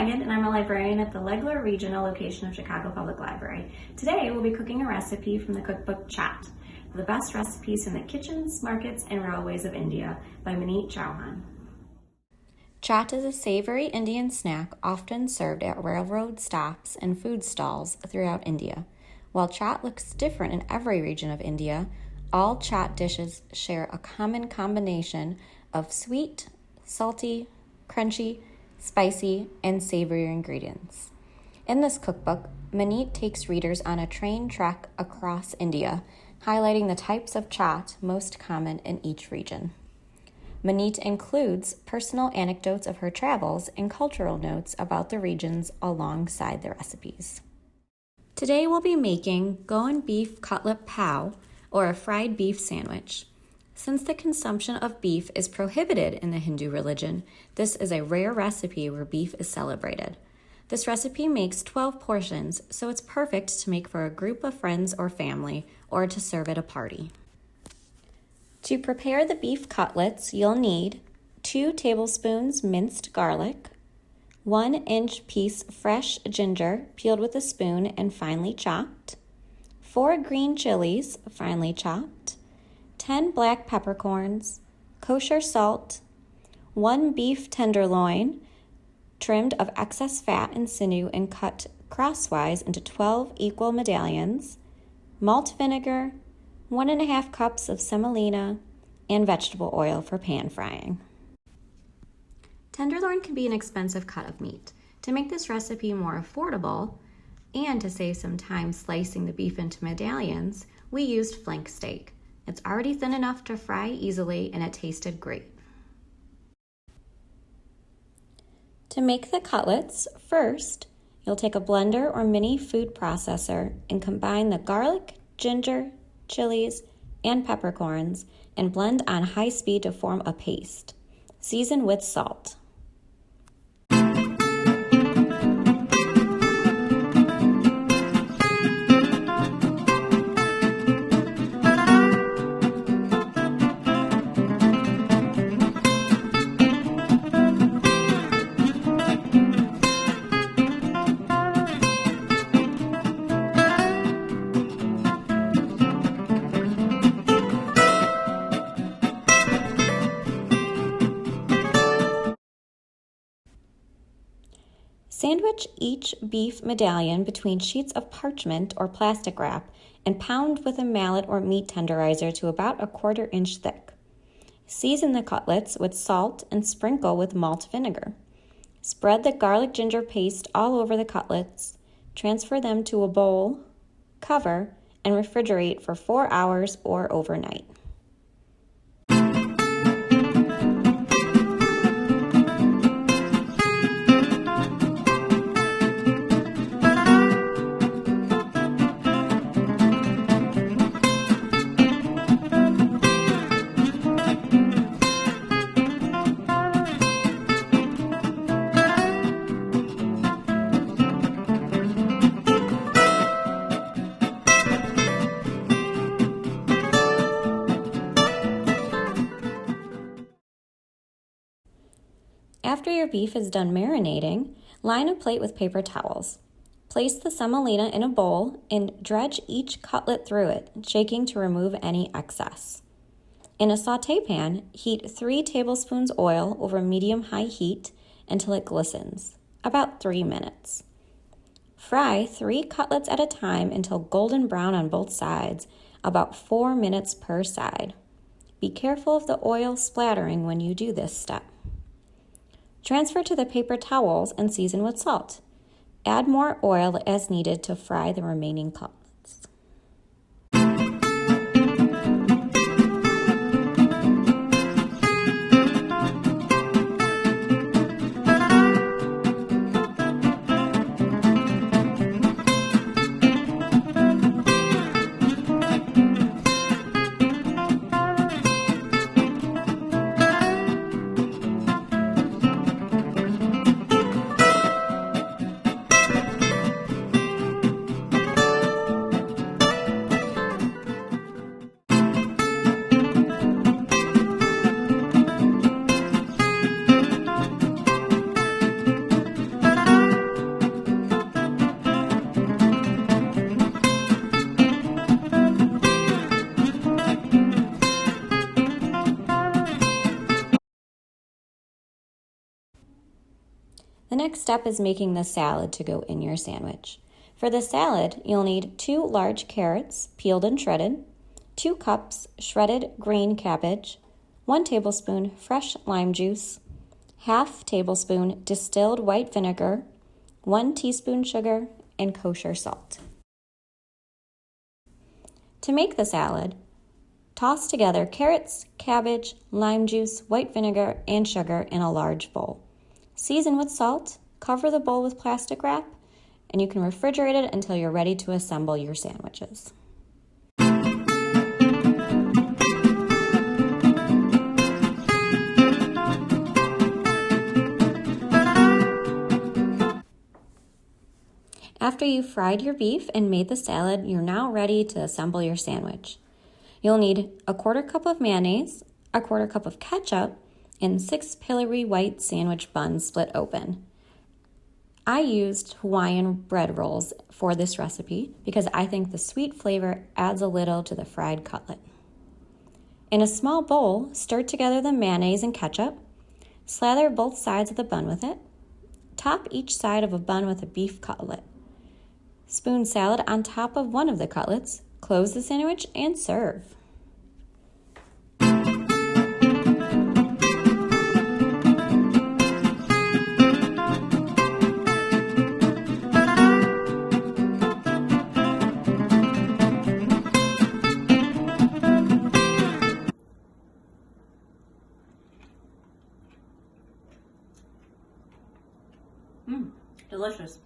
Megan, and I'm a librarian at the Legler Regional location of Chicago Public Library. Today, we'll be cooking a recipe from the cookbook Chaat, the best recipes in the kitchens, markets, and railways of India by Maneet Chauhan. Chaat is a savory Indian snack often served at railroad stops and food stalls throughout India. While chaat looks different in every region of India, all chaat dishes share a common combination of sweet, salty, crunchy, spicy, and savory ingredients. In this cookbook, Maneet takes readers on a train trek across India, highlighting the types of chaat most common in each region. Maneet includes personal anecdotes of her travels and cultural notes about the regions alongside the recipes. Today we'll be making Goan Beef Cutlet Pao, or a fried beef sandwich. Since the consumption of beef is prohibited in the Hindu religion, this is a rare recipe where beef is celebrated. This recipe makes 12 portions, so it's perfect to make for a group of friends or family, or to serve at a party. To prepare the beef cutlets, you'll need 2 tablespoons minced garlic, 1-inch piece fresh ginger peeled with a spoon and finely chopped, 4 green chilies finely chopped, 10 black peppercorns, kosher salt, 1 beef tenderloin trimmed of excess fat and sinew and cut crosswise into 12 equal medallions, malt vinegar, 1.5 cups of semolina, and vegetable oil for pan frying. Tenderloin can be an expensive cut of meat. To make this recipe more affordable and to save some time slicing the beef into medallions, we used flank steak. It's already thin enough to fry easily and it tasted great. To make the cutlets, first, you'll take a blender or mini food processor and combine the garlic, ginger, chilies, and peppercorns and blend on high speed to form a paste. Season with salt. Sandwich each beef medallion between sheets of parchment or plastic wrap and pound with a mallet or meat tenderizer to about 1/4 inch thick. Season the cutlets with salt and sprinkle with malt vinegar. Spread the garlic ginger paste all over the cutlets, transfer them to a bowl, cover, and refrigerate for 4 hours or overnight. After your beef is done marinating, line a plate with paper towels. Place the semolina in a bowl and dredge each cutlet through it, shaking to remove any excess. In a sauté pan, heat 3 tablespoons oil over medium-high heat until it glistens, about 3 minutes. Fry 3 cutlets at a time until golden brown on both sides, about 4 minutes per side. Be careful of the oil splattering when you do this step. Transfer to the paper towels and season with salt. Add more oil as needed to fry the remaining cutlets. The next step is making the salad to go in your sandwich. For the salad, you'll need 2 large carrots, peeled and shredded, 2 cups shredded green cabbage, 1 tablespoon fresh lime juice, half tablespoon distilled white vinegar, 1 teaspoon sugar, and kosher salt. To make the salad, toss together carrots, cabbage, lime juice, white vinegar, and sugar in a large bowl. Season with salt, cover the bowl with plastic wrap, and you can refrigerate it until you're ready to assemble your sandwiches. After you've fried your beef and made the salad, you're now ready to assemble your sandwich. You'll need a 1/4 cup of mayonnaise, a 1/4 cup of ketchup, and 6 Pillory white sandwich buns split open. I used Hawaiian bread rolls for this recipe because I think the sweet flavor adds a little to the fried cutlet. In a small bowl, stir together the mayonnaise and ketchup, slather both sides of the bun with it, top each side of a bun with a beef cutlet. Spoon salad on top of one of the cutlets, close the sandwich, and serve. Delicious.